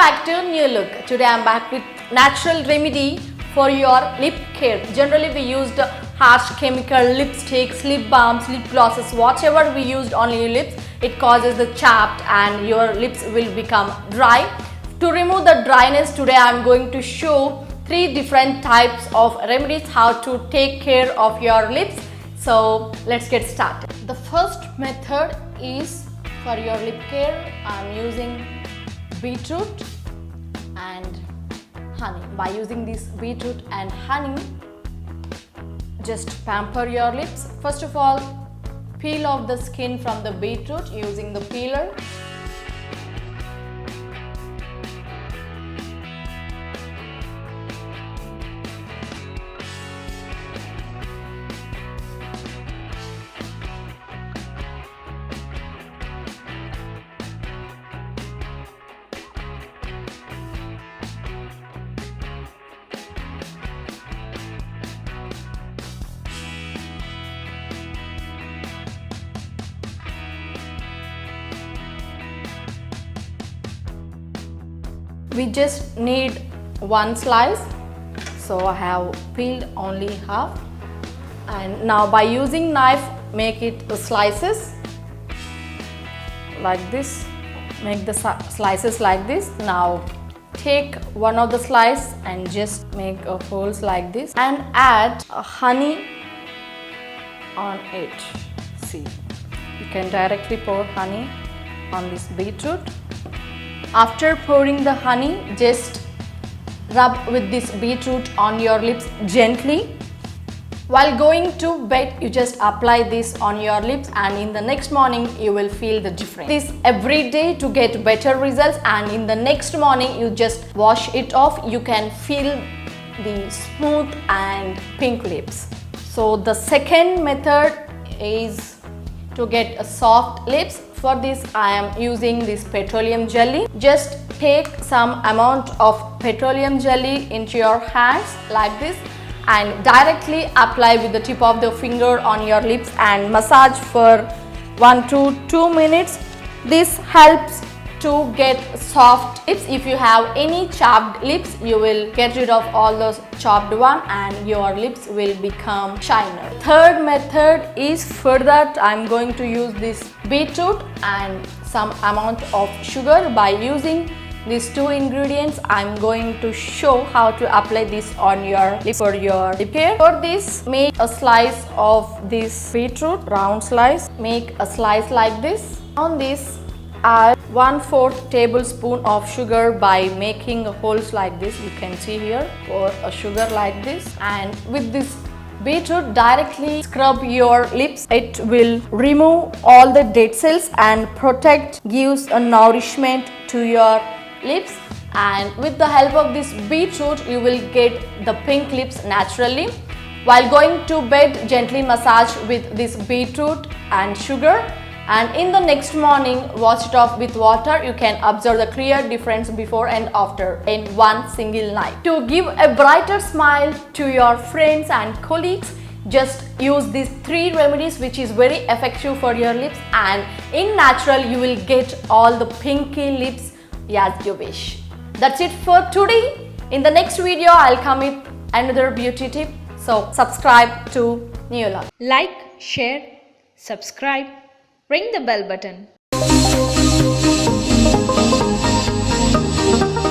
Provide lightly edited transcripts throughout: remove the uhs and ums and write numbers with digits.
back to New Look. Today I'm back with natural remedy for your lip care. Generally we used harsh chemical lipsticks, lip balms, lip glosses, whatever we used on your lips, it causes the chapped and your lips will become dry. To remove the dryness, today I'm going to show 3 different types of remedies how to take care of your lips. So let's get started. The first method is for your lip care. I'm using beetroot and honey. By using this beetroot and honey, just pamper your lips. First of all, peel off the skin from the beetroot using the peeler. We just need 1 slice, so I have peeled only half, and now by using knife make it slices like this. Make the slices like this. Now take one of the slice and just make a holes like this and add honey on it. See, you can directly pour honey on this beetroot. After pouring the honey, just rub with this beetroot on your lips gently. While going to bed, you just apply this on your lips, and in the next morning you will feel the difference. This every day to get better results, and in the next morning you just wash it off. You can feel the smooth and pink lips. So the second method is to get a soft lips. For this I am using this petroleum jelly. Just take some amount of petroleum jelly into your hands like this and directly apply with the tip of the finger on your lips and massage for 1 to 2 minutes. This helps to get soft lips. If you have any chapped lips, you will get rid of all those chapped one and your lips will become shiner. Third method is, for that I'm going to use this beetroot and some amount of sugar. By using these 2 ingredients, I'm going to show how to apply this on your lip for your lip care. For this, make a slice of this beetroot, round slice. Make a slice like this. On this, add 1/4 tablespoon of sugar by making holes like this. You can see here, pour a sugar like this, and with this beetroot directly scrub your lips. It will remove all the dead cells and protect, gives a nourishment to your lips, and with the help of this beetroot you will get the pink lips naturally. While going to bed, gently massage with this beetroot and sugar, and in the next morning wash it off with water. You can observe the clear difference before and after in one single night. To give a brighter smile to your friends and colleagues, just use these 3 remedies, which is very effective for your lips, and in natural you will get all the pinky lips as you wish. That's it for today. In the next video I'll come with another beauty tip, so subscribe to New Look. Like, share, subscribe, ring the bell button.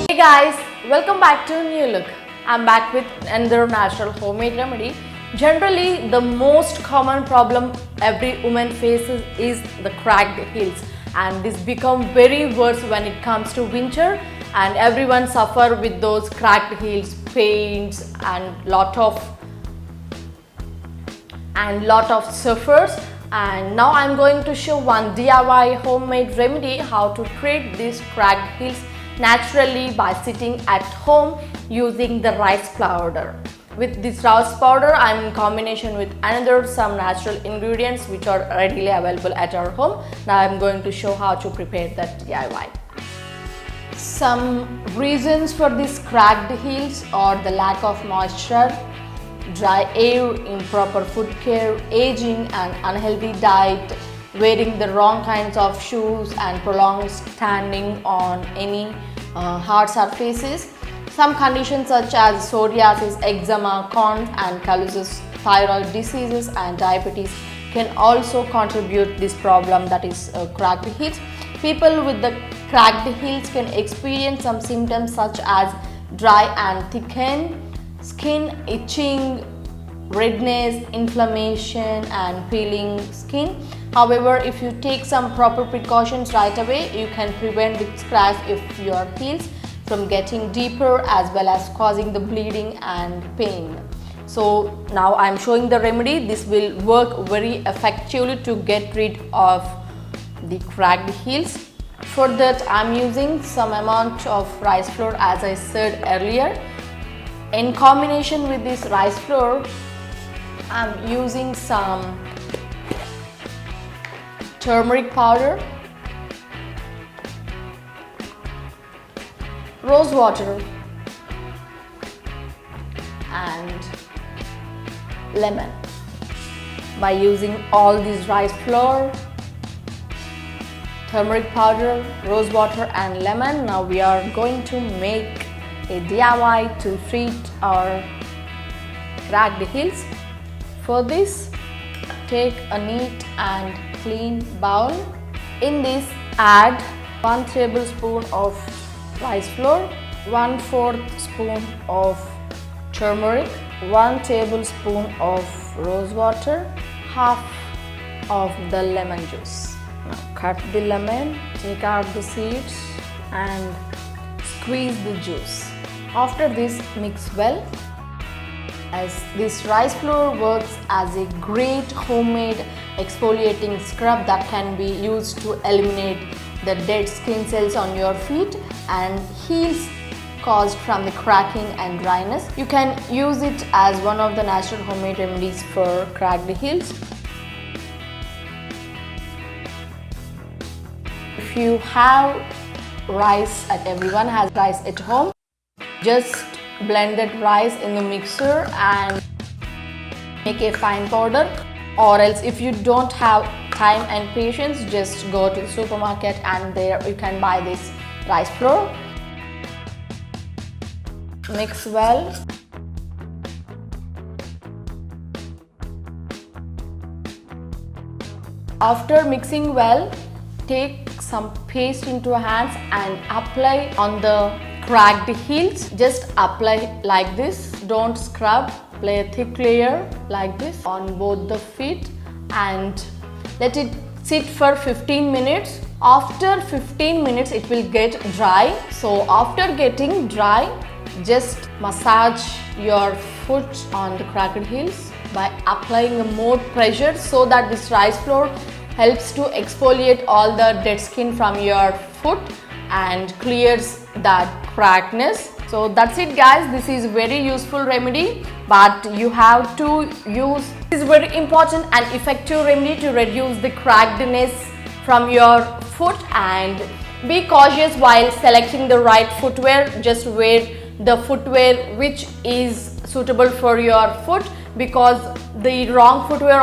Hey guys, welcome back to New Look. I'm back with another natural homemade remedy. Generally, the most common problem every woman faces is the cracked heels, and this become very worse when it comes to winter, and everyone suffer with those cracked heels, pains and lot of suffers. And now I'm going to show one DIY homemade remedy how to treat these cracked heels naturally by sitting at home using the rice powder. With this rice powder, I'm in combination with another some natural ingredients which are readily available at our home. Now I'm going to show how to prepare that DIY. Some reasons for these cracked heels are the lack of moisture, dry air, improper food care, aging and unhealthy diet, wearing the wrong kinds of shoes and prolonged standing on any hard surfaces. Some conditions such as psoriasis, eczema, Crohn's and calluses, thyroid diseases and diabetes can also contribute this problem, that is cracked heels. People with the cracked heels can experience some symptoms such as dry and thickened skin, itching, redness, inflammation and peeling skin. However, if you take some proper precautions right away, you can prevent the scratch of your heels from getting deeper as well as causing the bleeding and pain. So now I am showing the remedy. This will work very effectively to get rid of the cracked heels. For that I am using some amount of rice flour, as I said earlier. In combination with this rice flour, I am using some turmeric powder, rose water and lemon. By using all these rice flour, turmeric powder, rose water and lemon, now we are going to make a DIY to treat our cracked heels. For this, take a neat and clean bowl. In this, add 1 tablespoon of rice flour, 1/4 spoon of turmeric, 1 tablespoon of rose water, half of the lemon juice. Now cut the lemon, take out the seeds and squeeze the juice. After this, mix well, as this rice flour works as a great homemade exfoliating scrub that can be used to eliminate the dead skin cells on your feet and heels caused from the cracking and dryness. You can use it as one of the natural homemade remedies for cracked heels. If you have rice, and everyone has rice at home, just blend that rice in the mixer and make a fine powder. Or else, if you don't have time and patience, just go to the supermarket and there you can buy this rice flour. Mix well. After mixing well, take some paste into your hands and apply on the cracked heels. Just apply like this, don't scrub. Apply a thick layer like this on both the feet and let it sit for 15 minutes. After 15 minutes it will get dry. So after getting dry, just massage your foot on the cracked heels by applying more pressure so that this rice flour helps to exfoliate all the dead skin from your foot and clears that crackness. So that's it guys, this is very useful remedy, but you have to use this very important and effective remedy to reduce the crackedness from your foot. And be cautious while selecting the right footwear. Just wear the footwear which is suitable for your foot, because the wrong footwear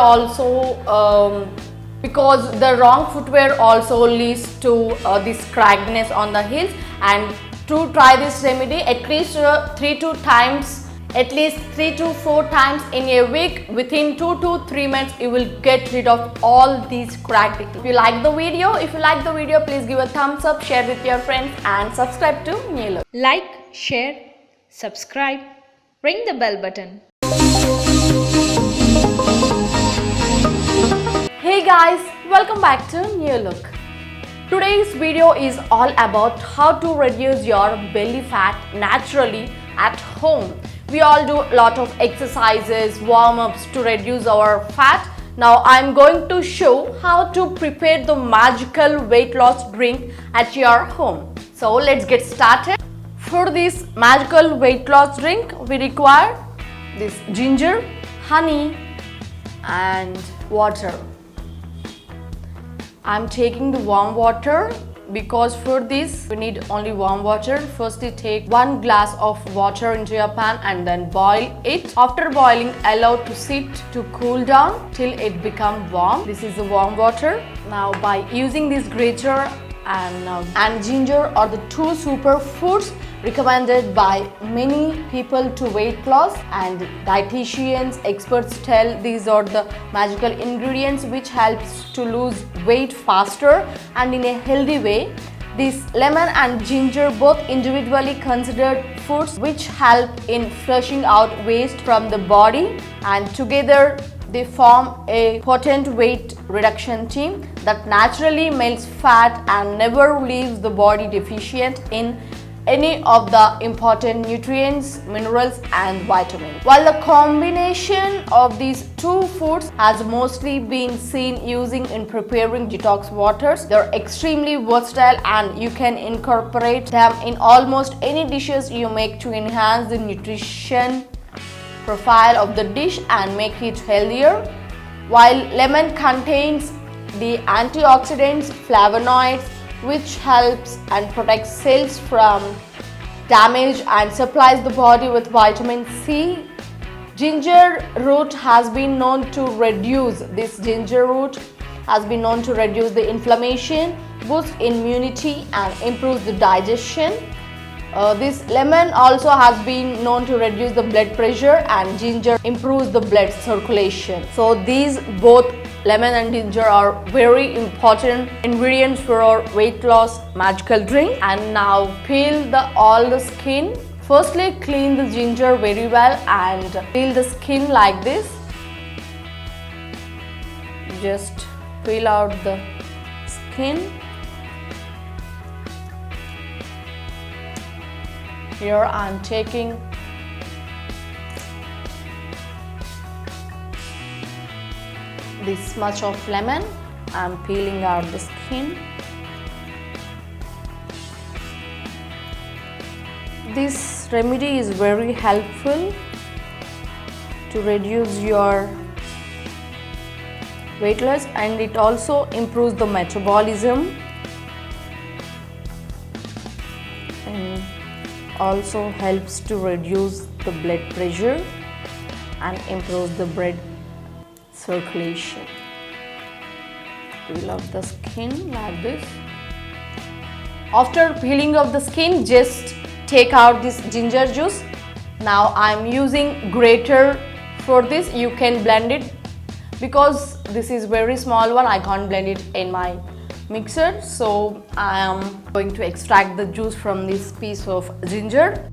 also leads to this crackedness on the heels. And to try this remedy at least 3 to 4 times in a week, within 2 to 3 months you will get rid of all these cracked heels. If you like the video, please give a thumbs up, share with your friends and subscribe to New Look. Like, share, subscribe, ring the bell button. Hey guys, welcome back to New Look. Today's video is all about how to reduce your belly fat naturally at home. We all do a lot of exercises, warm-ups to reduce our fat. Now I'm going to show how to prepare the magical weight loss drink at your home. So let's get started. For this magical weight loss drink, we require this ginger, honey and water. I'm taking the warm water because for this we need only warm water. Firstly, take 1 glass of water into your pan and then boil it. After boiling, allow to sit to cool down till it becomes warm. This is the warm water. Now by using this grater, and ginger are the two superfoods recommended by many people to weight loss, and dietitians experts tell these are the magical ingredients which helps to lose weight faster and in a healthy way. This lemon and ginger both individually considered foods which help in flushing out waste from the body, and together they form a potent weight reduction team that naturally melts fat and never leaves the body deficient in any of the important nutrients, minerals and vitamins. While the combination of these two foods has mostly been seen using in preparing detox waters, they are extremely versatile and you can incorporate them in almost any dishes you make to enhance the nutrition profile of the dish and make it healthier. While lemon contains the antioxidants, flavonoids, which helps and protects cells from damage and supplies the body with vitamin C. Ginger root has been known to reduce the inflammation, boost immunity and improve the digestion. This lemon also has been known to reduce the blood pressure, and ginger improves the blood circulation. So these both lemon and ginger are very important ingredients for our weight loss magical drink. And now peel all the skin. Firstly, clean the ginger very well and peel the skin like this. Just peel out the skin. Here I am taking this much of lemon. I am peeling out the skin. This remedy is very helpful to reduce your weight loss, and it also improves the metabolism and also helps to reduce the blood pressure and improves the blood circulation. Peel off the skin like this. After peeling off the skin, just take out this ginger juice. Now I am using grater for this. You can blend it, because this is very small one, I can't blend it in my mixer. So I am going to extract the juice from this piece of ginger.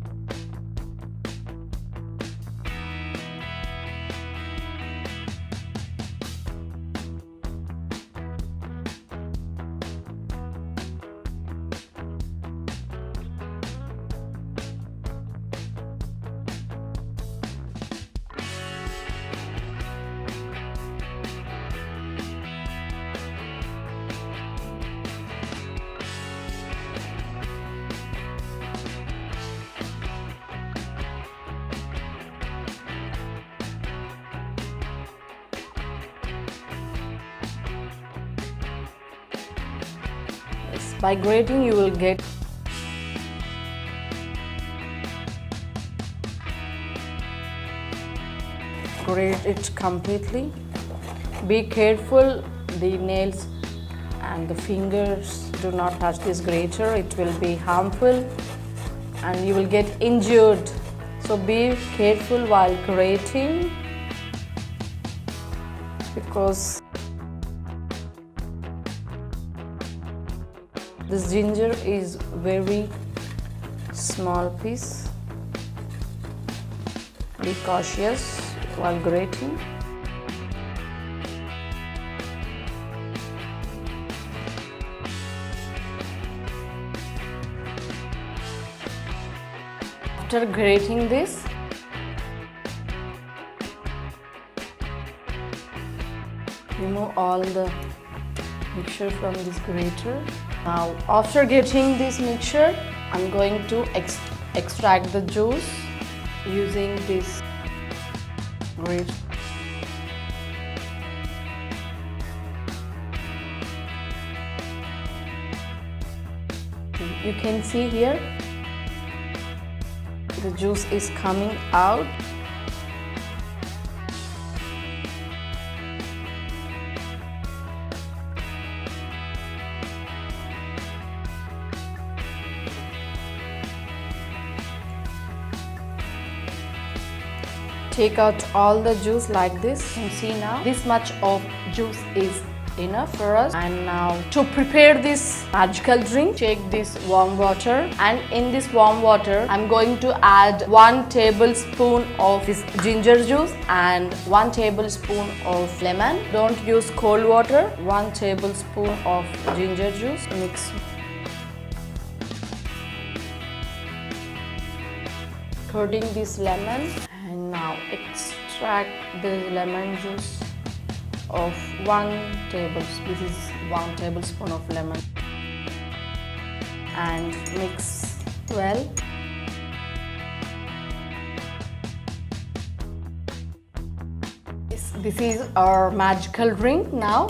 By grating you will grate it completely. Be careful, the nails and the fingers do not touch this grater, it will be harmful and you will get injured. So be careful while grating, because this ginger is very small piece. Be cautious while grating. After grating this, remove all the mixture from this grater. Now after getting this mixture, I'm going to extract the juice using this grater. You can see here the juice is coming out. take out all the juice like this. You can see now this much of juice is enough for us. And now to prepare this magical drink, take this warm water, and in this warm water I'm going to add 1 tablespoon of this ginger juice and 1 tablespoon of lemon. Don't use cold water. 1 tablespoon of ginger juice. Mix. Curding this lemon, and now extract the lemon juice of 1 tablespoon. This is 1 tablespoon of lemon, and mix well. This is our magical drink now.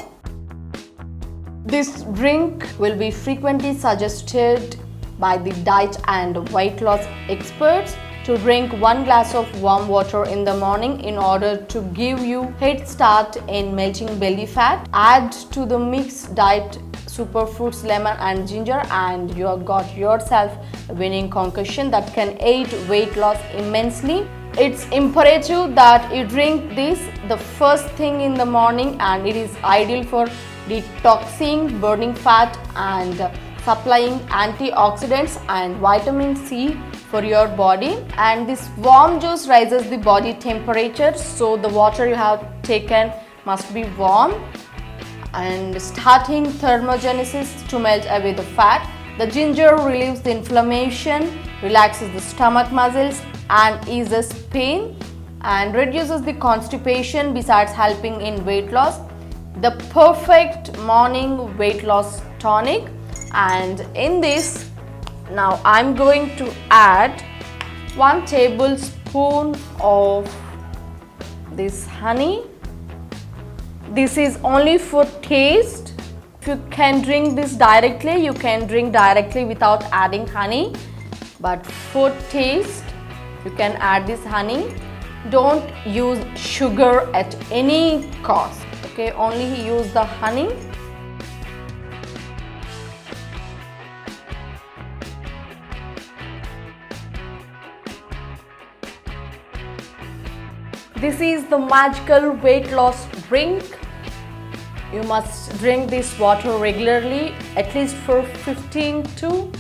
This drink will be frequently suggested by the diet and weight loss experts to drink 1 glass of warm water in the morning in order to give you head start in melting belly fat. Add to the mixed diet superfruits, lemon and ginger, and you have got yourself a winning concoction that can aid weight loss immensely. It's imperative that you drink this the first thing in the morning, and it is ideal for detoxing, burning fat and supplying antioxidants and vitamin C for your body. And this warm juice raises the body temperature, so the water you have taken must be warm and starting thermogenesis to melt away the fat. The ginger relieves the inflammation, relaxes the stomach muscles and eases pain and reduces the constipation, besides helping in weight loss. The perfect morning weight loss tonic. And in this, now I'm going to add 1 tablespoon of this honey. This is only for taste. If you can drink this directly, you can drink directly without adding honey. But for taste, you can add this honey. Don't use sugar at any cost. Okay, only use the honey. This is the magical weight loss drink. You must drink this water regularly, at least for 15 to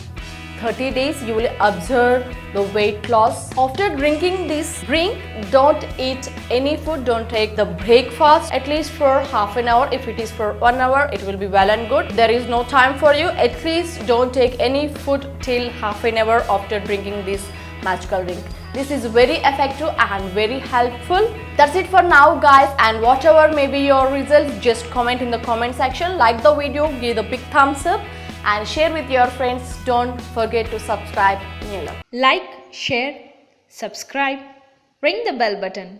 30 days. You will observe the weight loss. After drinking this drink, don't eat any food, don't take the breakfast at least for half an hour. If it is for 1 hour, it will be well and good. There is no time for you. At least don't take any food till half an hour after drinking this magical drink. This is very effective and very helpful. That's it for now, guys, and whatever may be your results, just comment in the comment section. Like the video, give the big thumbs up and share with your friends. Don't forget to subscribe. Like, share, subscribe, ring the bell button.